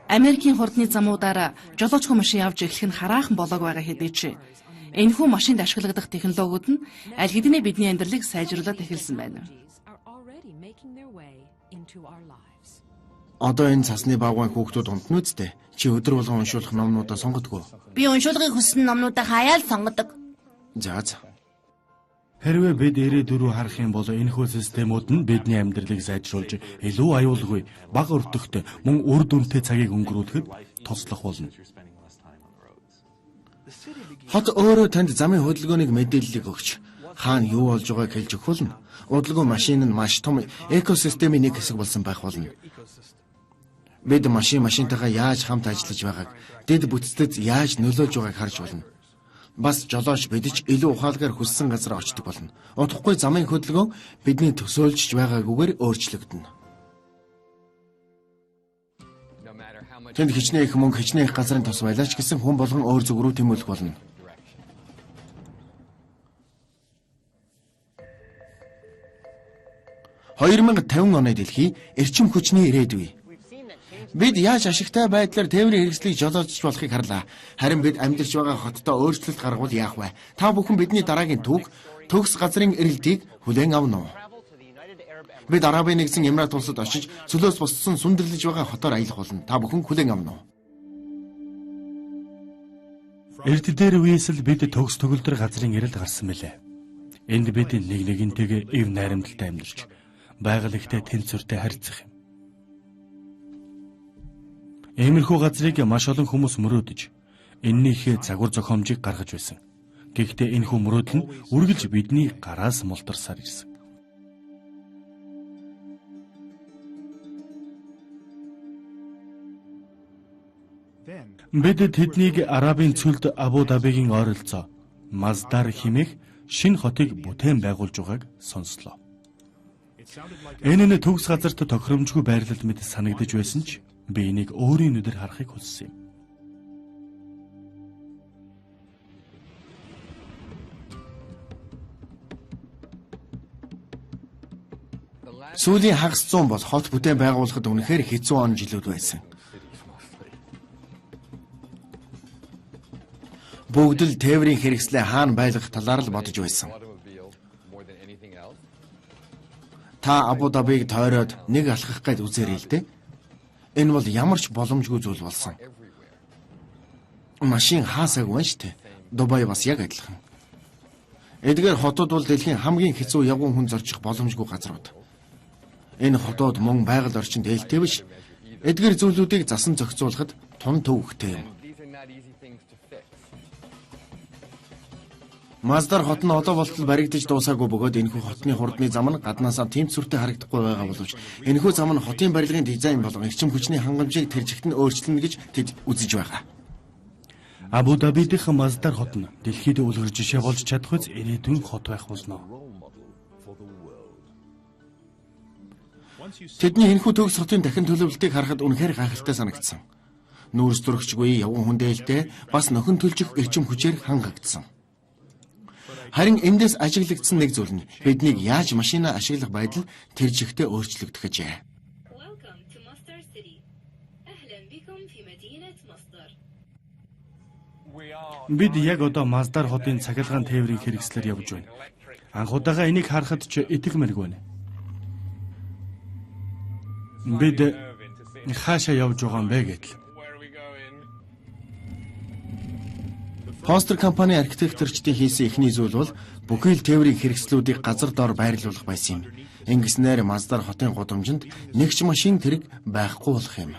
Америкийн хурдны замуудаар жолоочгүй машин явж эхлэх нь хараахан болоог байгаа хэдий ч энэхүү машинд ашиглагдах технологиуд нь аль хэдийн бидний амьдралыг сайжруулад эхэлсэн байна. Одоо энэ цасны багван хүүхдүүд унтна үсттэй. Чи өдөр болгон уншуулах номнуудаа сонгодгоо. Би уншуулгыг хүссэн номнуудаа хаяал сонгодог. За. Хэрвээ бид ирээдүйрөө харах юм бол энэхүү системүүд нь бидний амьдралыг сайжруулж илүү аюулгүй, бага өртөгтэй, мөн үр дүнтэй цагийг өнгөрүүлэхэд туслах болно. Хот өөрөө танд замын хөдөлгөөнийг мэдээллийг өгч хаана юу болж байгааг хэлж өгөх болно. Удалгүй машин нь маш том экосистемийн нэг хэсэг болсон байх болно. Бид машинтайгаа яаж хамт ажиллаж байгааг, дэд бүтцэд яаж нөлөөлж байгааг харж болно. Бас жолооч бидж илүү ухаалгаар хүссэн газар очдог болно. Удахгүй замын хөдөлгөөн бидний төсөөлж байгаагүйгээр өөрчлөгдөнө. Тэнд хичнээн их мөнгө, хичнээн их газрын тос байлаач гэсэн хүн болгон өөр зүг рүү тэмүүлэх болно. (2050 оны дэлхий эрчим хүчний ирээдүй). Бид яаж ашигтай байдлаар тээврийн хэрэгслийг жолоодж болохыг харлаа. Харин бид амьдарч байгаа хоттой өөрчлөлт гаргавал яах вэ? Та бүхэн бидний дараагийн төгс газрын эрэлтийг хүлээн авна уу? Бид Арабын нэгдсэн Эмират улсад очиж цөлөөс боссон сүндэрлэж байгаа хотоор аялах болно. Та бүхэн хүлээн авна уу? Эрт дээр үеэс л бид төгс төгөлдөр газрын эрэлт гарсан мэлээ. Энд бид нэг нэгнтэйгээ эв найрамдалтай амьдарч байгаль ихтэй тэнцвэртэй харьцах юм. Иймэрхүү газрыг маш олон хүмүүс мөрөөдөж эннийхээ загвар зохиомжийг гаргаж байсан. Гэхдээ энэхүү мөрөөдөл нь үргэлж бидний гараас мултарсаар ирсэн. Бид тэднийг Арабын цөлд Абу Дабигийн ойролцоо Маздар хэмээх шинэ хотыг бүтээн байгуулж байгааг сонслоо. Энэ нь төгс газарт тохиромжгүй байрлал мэт санагдаж байсан ч би энийг өөрийн нүдээр харахыг хүссэн юм. Сүүлийн хагас 100 бол хот бүтээн байгуулахад үнэхээр хэцүү он жилүүд байсан. Бүгд л тээврийн хэрэгслээ хаана байлгах талаар л бодож байсан. Та Абу Дабиг тойроод нэг алхах гээд үзээрэй л дээ. Энэ бол ямар ч боломжгүй зүйл болсон. Машин хаасаагүй байна шүү дээ. Дубай бас яг адилхан. Эдгээр хотууд бол дэлхийн хамгийн хэцүү явган хүн зорчих боломжгүй газрууд. Энэ хотууд мөн байгаль орчинд ээлтэй биш. Эдгээр зүйлүүдийг засан зохицуулахад тун төвөгтэй юм. Маздар хот нь одоо болтол баригдаж дуусаагүй бөгөөд энэхүү хотны хурдны зам нь гаднаасаа тэмцвэртэй харагдахгүй байгаа боловч энэхүү зам нь хотын барилгын дизайн болон эрчим хүчний хангамжийг тэржигт нь өөрчилнө гэж тэд үзэж байгаа. Абу Даби дэх Маздар хот нь дэлхийд үлгэр жишээ болж чадах үз ирээдүйн хот байх болно. Тэдний энэхүү төгс хотын дахин төлөвлөлтийг харахад үнэхээр гайхалтай санагдсан. Нүүрс зурагчгүй явган хүндээлтэй бас нөхөн төлжих эрчим хүчээр хангагдсан. Харин эндээс ажиглагдсан нэг зүйл нь биднийг яаж машинаа ашиглах байдал тэр жигтэй өөрчлөгдөжээ. Бид яг одоо Маздар хотын цахилгаан тээврийн хэрэгслээр явж байна. Анх удаага энийг харахад ч итгэмээргүй байна. Бид хаашаа явж байгаа юм бэ гэдэл. Постер компани архитекторчдын хийсэн эхний зүйл бол бүхий л тээврийн хэрэгслүүдийг газар дор байрлуулах байсан юм. Ингэснээр Маздар хотын гудамжинд нэг ч машин тэрэг байхгүй болох юм.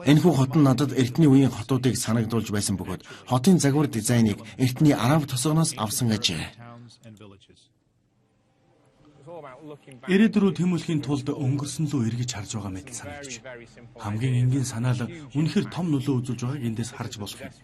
Энэхүү хот нь надад эртний үеийн хотуудыг санагдуулж байсан бөгөөд хотын загвар дизайныг эртний араб тосгоноос авсан ажээ. Ирээдүрөө тэмүүлэхийн тулд өнгөрсөн лөө эргэж харж байгаа мэт санагдаж. Хамгийн энгийн санаал үнэхээр том нөлөө үзүүлж байгааг эндээс харж болох юм.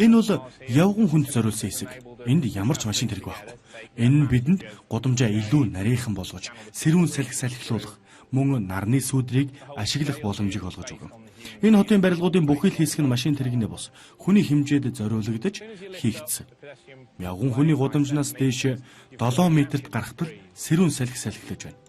Энэ бол явган хүнд зориулсан хэсэг. Энд ямар ч машин тэрэг байхгүй. Энэ нь бидэнд гудамжаа илүү нарийнхан болгож, сэрүүн салхи салхилуулах, мөн нарны сүудрийг ашиглах боломжийг олгож өгнө. Энэ хотын барилгуудын бүхий л хэсэг нь машин тэрэгнээ бос хүний хэмжээд зориулагдаж хийгдсэн. Явган хүний гудамжнаас дээш 7 метрт гарахтал сэрүүн салхи салхилж байна.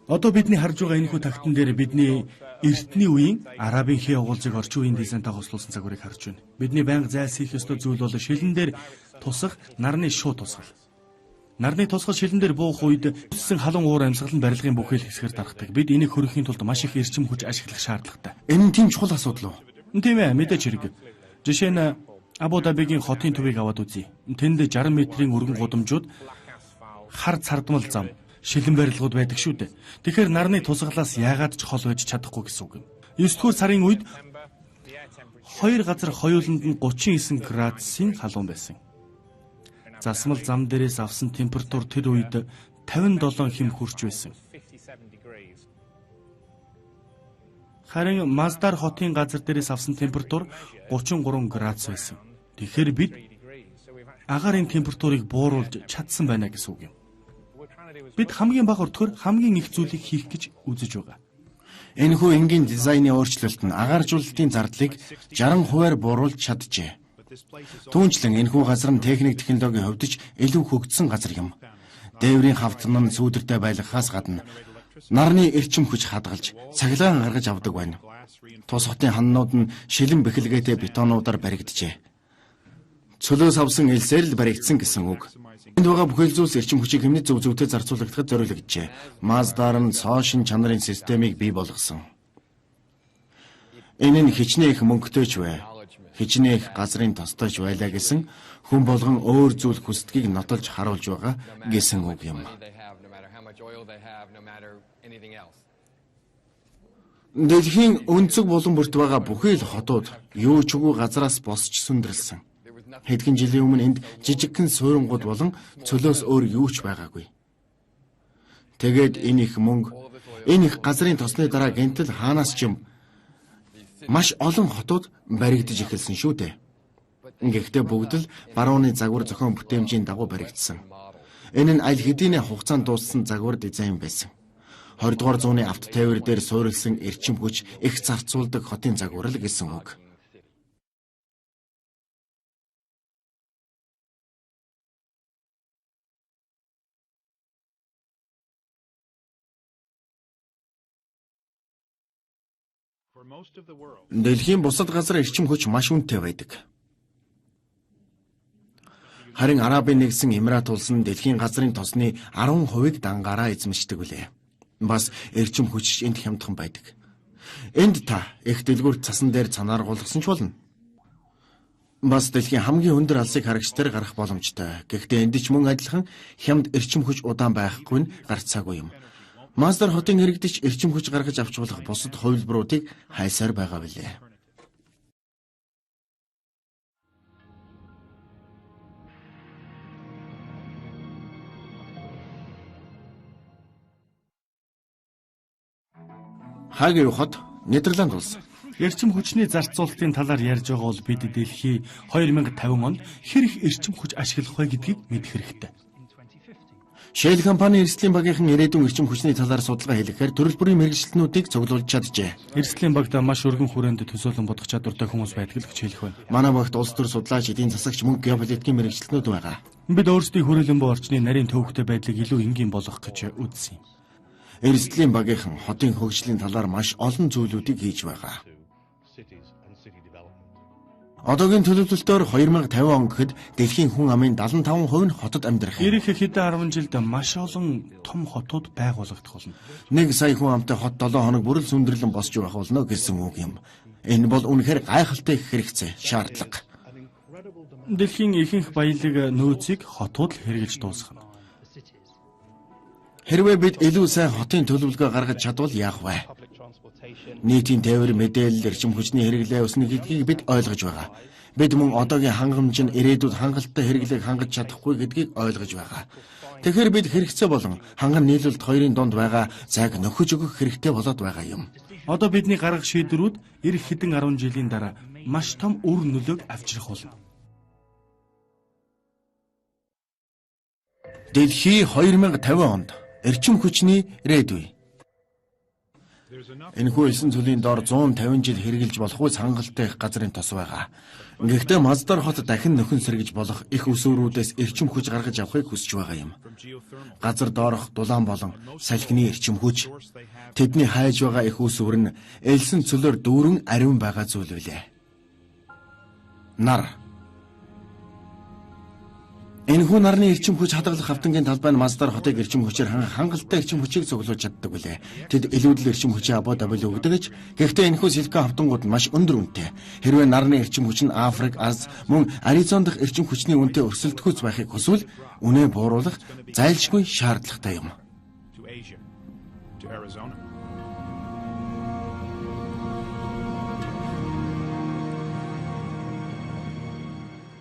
Одоо бидний харж байгаа энэхүү тагтан дээр бидний эртний үеийн арабын хий уулзыг орчин үеийн дизайнтай хослуулсан загварыг харж байна. Бидний байнга зайлсхийх ёстой зүйл бол шилэн дээр тусах нарны шууд тусгал. Нарны тусгал шилэн дээр буух үед үссэн халуун уур амьсгал нь барилгын бүхий л хэсгээр дарахдаг. Бид энийг хөрөхийн тулд маш их эрчим хүч ашиглах шаардлагатай. Энэ нь тийм чухал асуудал уу? Тийм ээ, мэдээж хэрэг. Жишээ нь Абу Дабигийн хотын төвийг аваад үзье. Тэнд 60 метрийн өргөн гудамжууд, хар цардмал зам, шилэн барилгууд байдаг шүү дээ. Тэгэхээр нарны тусгалаас яагаад ч хол байж чадахгүй гэсэн үг юм. 9-р сарын үед 2 газар хоёуланд нь 39 градусын халуун байсан. Засмал зам дээрээс авсан температур тэр үед 57 хэм хүрч байсан. Харин Маздар хотын газар дээрээс авсан температур 33 градус байсан. Тэгэхээр бид агарын температурыг бууруулж чадсан байна гэсэн үг юм. Бид хамгийн бага өртгөр хамгийн их зүйлийг хийх гэж үзэж байгаа. Энэхүү энгийн дизайны өөрчлөлт нь агааржуулалтын зардлыг 60% бууруулж чаджээ. Түүнчлэн энэхүү газар нь техник технологийн хувьд ч илүү хөгжсөн газар юм. Дээврийн хавтан нь сүүдэртэй байлгахаас гадна нарны эрчим хүч хадгалж, цахилгаан гаргаж авдаг байна. Тус хотын ханнууд нь шилэн бэхэлгээтэй бетонуудаар баригджээ. Цөлөөс авсан элсээр л баригдсан гэсэн үг. Энд байгаа бүхэл зүйлс эрчим хүчийг хэмнэн зөв зөвтэй зарцуулагдахад зориулагджээ. Маздар нь цоошин чанарын системийг бий болгосон. Энэ нь хичнээн их мөнгөтэйч бай. Хичнээн их газрын тостойч байлаа гэсэн хүн болгон өөр зүйл хүсдгийг нотолж харуулж байгаа гэсэн үг юм. Дэлхийн өнцөг булан бүрт байгаа бүхий л хотууд юу ч үгүй газраас босч сүндэрлсэн. Хэдхэн жилийн өмнө энд жижигхэн суурингууд болон цөлөөс өөр юу ч байгаагүй. Тэгээд энэ их мөнгө, Энэ их газрын тосны дараа гэнтэл хаанаас ч юм маш олон хотууд баригдаж эхэлсэн шүү дээ. Гэхдээ бүгд л барууны загвар зохион бүтээмжийн дагуу баригдсан. Энэ нь аль хэдийн хугацаанд дууссан загвар дизайн байсан. 20 дугаар зууны авто тээвэр дээр суурилсан эрчим хүч их зарцуулдаг хотын загвар л гэсэн үг. Дэлхийн бусад газар эрчим хүч маш үнэтэй байдаг. Харин Арабын нэгдсэн Эмират улс нь дэлхийн газрын тосны 10%-ийг дангаараа эзэмшдэг үлээ. Бас эрчим хүч энд хямдхан байдаг. Энд та их дэлгүүрт цасан дээр цанаар гулгасан ч болно. Бас дэлхийн хамгийн өндөр алсыг харагчдаар гарах боломжтой. Гэхдээ энд ч мөн адилхан хямд эрчим хүч удаан байхгүй нь гарцаагүй юм. Маздар хотын иргэдч эрчим хүч гаргаж авч болох бусад хувилбаруудыг хайсаар байгаа билээ. Хагийн хот Нидерланд улс. Эрчим хүчний зарцуулалтын талаар ярьж байгаа бол бид дэлхий 2050 онд хэрэг эрчим хүч ашиглах вэ гэдгийг мэдэх хэрэгтэй. Shell компани эрсдлийн багийнхан ирээдүйн эрчим хүчний талаар судалгаа хийхээр төрөл бүрийн мэргэжилтнүүдийг цуглуулж чаджээ. Эрсдлийн багт маш өргөн хүрээнд төсөөлөн бодох чадвартай хүмүүс байдаг л гэж хэлэх байна. Манай багт улс төр судлаач, эдийн засагч, мөн геополитикийн мэргэжилтнүүд байгаа. Бид өөрсдийн хүрээлэн буй орчны нарийн төвөгтэй байдлыг илүү энгийн болгох гэж үзсэн юм. Эрсдлийн багийнхан хотын хөгжлийн талаар маш олон зүйлүүдийг хийж байгаа. Одоогийн төлөвлөлтөөр 2050 он гэхэд дэлхийн хүн амын 75% нь хотод амьдрах юм. Ирэх хэдэн 10 жилд маш олон том хотууд байгуулагдах болно. 1 сая хүн амтай хот 7 хоног бүрэл сүндэрлэн босч байх болно гэсэн үг юм. Энэ бол үнэхээр гайхалтай хэрэгцээ, шаардлага. Дэлхийн ихэнх баялаг нөөцийг хотууд л хэрэгжилж дуусгана. Хэрвээ бид илүү сайн хотын төлөвлөгөө гаргаж чадвал яах вэ? Нийтийн тээвэр, мэдээлэл, эрчим хүчний хэрэглээ өснө гэдгийг бид ойлгож байгаа. Бид мөн одоогийн хангамж нь ирээдүйд хангалттай хэрэглээг хангаж чадахгүй гэдгийг ойлгож байгаа. Тэгэхээр бид хэрэгцээ болон ханган нийлүүлэлт хоёрын донд байгаа зайг нөхөж өгөх хэрэгтэй болоод байгаа юм. Одоо бидний гаргах шийдвэрүүд эх хэдэн 10 жилийн дараа маш том үр нөлөөг авчрах болно. Дэлхий 2050 онд эрчим хүчний ирээдүй. Энэхүү 9 цөлийн дор 150 жил хэрэгжилж болох үс хангалттай их газрын тос байгаа. Гэхдээ Маздар хот дахин нөхөн сэргэж болох их усүрүүдээс эрчим хүч гаргаж авахыг хүсэж байгаа юм. Газар доорх дулаан болон салхины эрчим хүч, тэдний хайж байгаа их усүр нь элсэн цөлөөр дүүрэн ариун байгаа зүйл билээ. Нар. Энэхүү нарны эрчим хүч хадгалах хавтангийн талбай нь Маздар хотыг эрчим хүчээр хангалттай эрчим хүчийг цуглуулж чаддаг билээ. Тэд илүүдэл эрчим хүчийн Абу Дабид өгдөг гэж. Гэхдээ энэхүү силикон хавтангууд нь маш өндөр үнэтэй. Хэрвээ нарны эрчим хүч нь Африк, Аз, мөн Аризон дахь эрчим хүчний үнэтэй өрсөлдөхүйц байхыг хүсвэл үнэ бууруулах зайлшгүй шаардлагатай юм.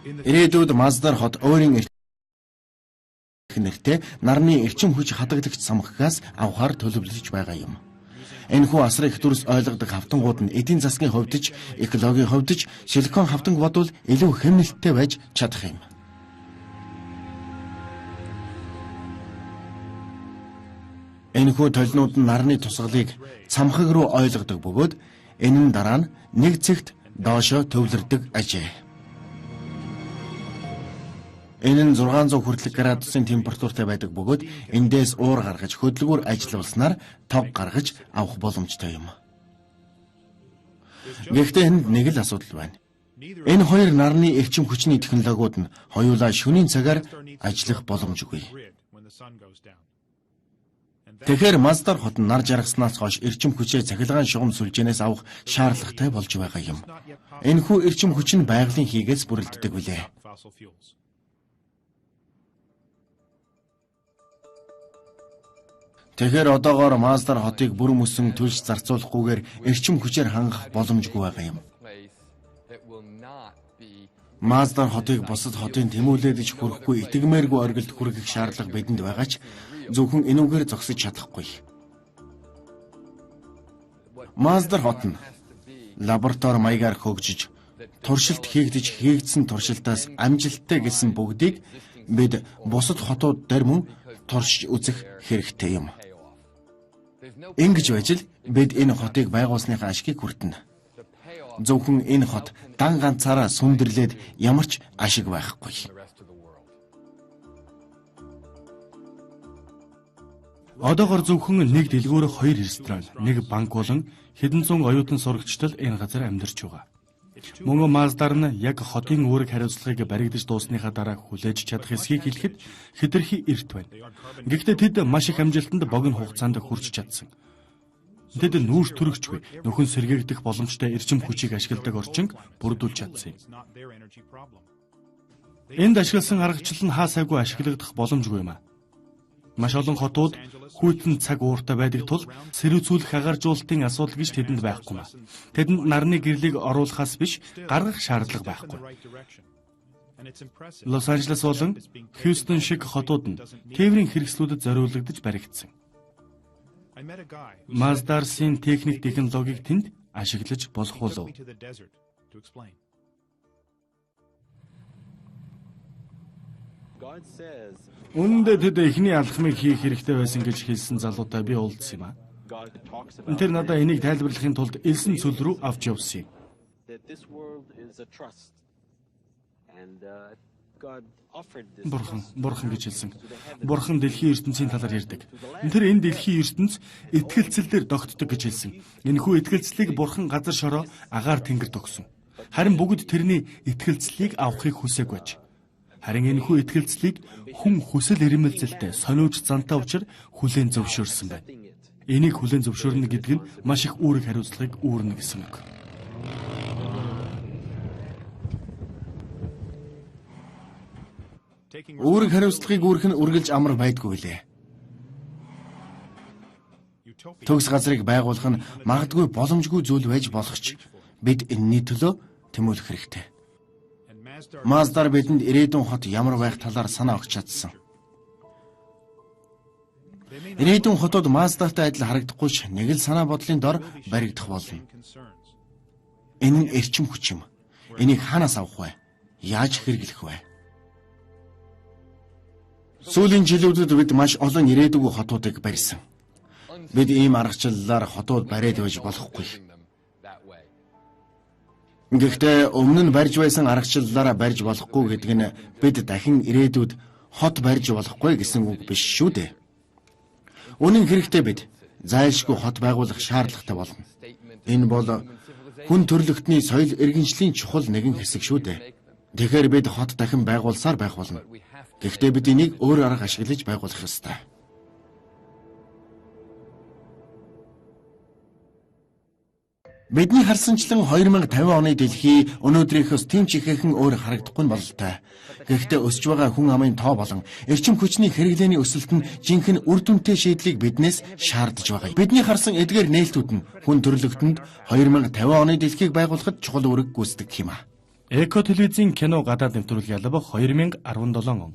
Ирээдүйд Маздар хот өөрийн нэртэй нарны эрчим хүч хадаглагч самхагаас авахар төлөвлөж байгаа юм. Энэхүү асар их дүрс ойлгодог хавтангууд нь эдийн засгийн хувьд ч, экологийн хувьд ч силикон хавтанг бодвол илүү хэмнэлттэй байж чадах юм. Энэхүү толинууд нь нарны тусгалыг цамхаг руу ойлгодог бөгөөд энэ нь дараа нь нэг цэгт доошоо төвлөрдөг ажээ. Энэ нь 600 хүртэлх градусын температуртай байдаг бөгөөд эндээс уур гаргаж хөдөлгүүр ажиллуулснаар тог гаргаж авах боломжтой юм. Гэхдээ энд нэг л асуудал байна. Энэ хоёр нарны эрчим хүчний технологиуд нь хоёулаа шөнийн цагаар ажиллах боломжгүй. Тэгэхээр Маздар хот нь нар жаргаснаас хойш эрчим хүчээ цахилгаан шугам сүлжээнээс авах шаардлагатай болж байгаа юм. Энэхүү эрчим хүч нь байгалийн хийгээс бүрэлддэг билээ. Тэгэхээр одоогоор Маздар хотыг бүр мөсөн төлж зарцуулахгүйгээр эрчим хүчээр хангах боломжгүй байгаа юм. Маздар хотыг бусад хотын тэмүүлээдэж хүрэхгүй итгэмээргүй оргилд хүргэх шаардлага бидэнд байгаа ч зөвхөн энүүгээр зогсож чадахгүй. Маздар хот нь лаборатори маягаар хөгжиж, туршилт хийгдсэн туршилтаас амжилттай гэсэн бүгдийг бид бусад хотууд дээр мөн туршиж үзэх хэрэгтэй юм. Ингэж байж л бид энэ хотыг байгуулсныхаа ашгийг хүртэнэ. Зөвхөн энэ хот дан ганцаараа сүндэрлээд ямар ч ашиг байхгүй. Одоогоор зөвхөн нэг дэлгүүрийн 2 ресторан, нэг банк болон хэдэн зуун оюутан сурагчдал энэ газар амьдарч байгаа. Мөн Маздар нь яг хотын үүрэг хариуцлагыг баригдаж дуусныхаа дараа хүлээж чадах эсхийг хэлэхэд хэтэрхий эрт байна. Гэхдээ тэд маш их амжилтанд богино хугацаанд хүрч чадсан. Тэд нүүрс төрөгчгүй нөхөн сэргээгдэх боломжтой эрчим хүчийг ашигладаг орчинг бүрдүүлж чадсан юм. Энд ашигласан аргачлал нь хаа сайгүй ашиглагдах боломжгүй юм а. Маш олон хотууд хүйтэн цаг ууртай байдаг тул сэрүүцүүлэх агаржуулалтын асуудал гэж тэдэнд байхгүй маа. Тэдэнд нарны гэрлийг оруулахаас биш гаргах шаардлага байхгүй. Лос Анжелес болон Хьюстон шиг хотууд нь тээврийн хэрэгслүүдэд зориулагдаж баригдсан. Маздарсын техник технологиг тэнд ашиглаж болох болов. Үүндээ тэд эхний алхмыг хийх хэрэгтэй байсан гэж хэлсэн залуутай би уулзсан юм а. Тэр надад энийг тайлбарлахын тулд элсэн цөл рүү авч явсан юм. Бурхан гэж хэлсэн. Бурхан дэлхийн ертөнцийн талаар ярьдаг. Тэр энэ дэлхийн ертөнц итгэлцэл дээр тогтдог гэж хэлсэн. Энэхүү итгэлцлийг Бурхан газар шороо агаар тэнгэрд өгсөн. Харин бүгд тэрний итгэлцлийг авахыг хүсээг байж. Харин энэхүү итгэлцлийг хүн хүсэл эрмэлзэлтэй сониуч зантаа учир хүлээн зөвшөөрсөн байна. Энийг хүлээн зөвшөөрнө гэдэг нь маш их үүрэг хариуцлагыг үүрнэ гэсэн үг. Үүрэг хариуцлагыг үүрэх нь үргэлж амар байдгүй лээ. Төгс газрыг байгуулах нь магадгүй боломжгүй зүйл байж болох ч бид энэний төлөө тэмүүлэх хэрэгтэй. Маздар бидэнд ирээдүйн хот ямар байх талаар санаа өгч чадсан. Ирээдүйн хотод Маздартай адил харагдахгүй ч нэг л санаа бодлын дор баригдах болно. Энэ нь эрчим хүч юм. Энийг хаанаас авах вэ? Яаж хэрэглэх вэ? Сүүлийн жилүүдэд бид маш олон ирээдүйн хотуудыг барьсан. Бид ийм аргачлалаар хотууд бариад байж болохгүй. Гэхдээ өмнө нь барьж байсан аргачлалаараа барьж болохгүй гэдэг нь бид дахин ирээдүйд хот барьж болохгүй гэсэн үг биш шүү дээ. Үнэн хэрэгтээ бид зайлшгүй хот байгуулах шаардлагатай болно. Энэ бол хүн төрлөختний соёл иргэншлийн чухал нэгэн хэсэг шүү дээ. Тэгэхээр бид хот дахин байгуулсаар байх болно. Гэхдээ бид энийг өөр арга ашиглаж байгуулах ёстой. Бидний харсанчлан 2050 оны дэлхий өнөөдрийнхөөс тийм ч ихэхэн өөр харагдахгүй нь бололтой. Гэхдээ өсөж байгаа хүн амын тоо болон эрчим хүчний хэрэглээний өсөлт нь жинхэнэ үр дүнтэй шийдлийг биднээс шаардж байгаа. Бидний харсан эдгээр нээлтүүд нь хүн төрлөختөнд 2050 оны дэлхийг байгуулахад чухал үүрэг гүйцэтгэх юм а. Эко телевизийн кино гадаад нэвтрүүлэг ялбах 2017 он.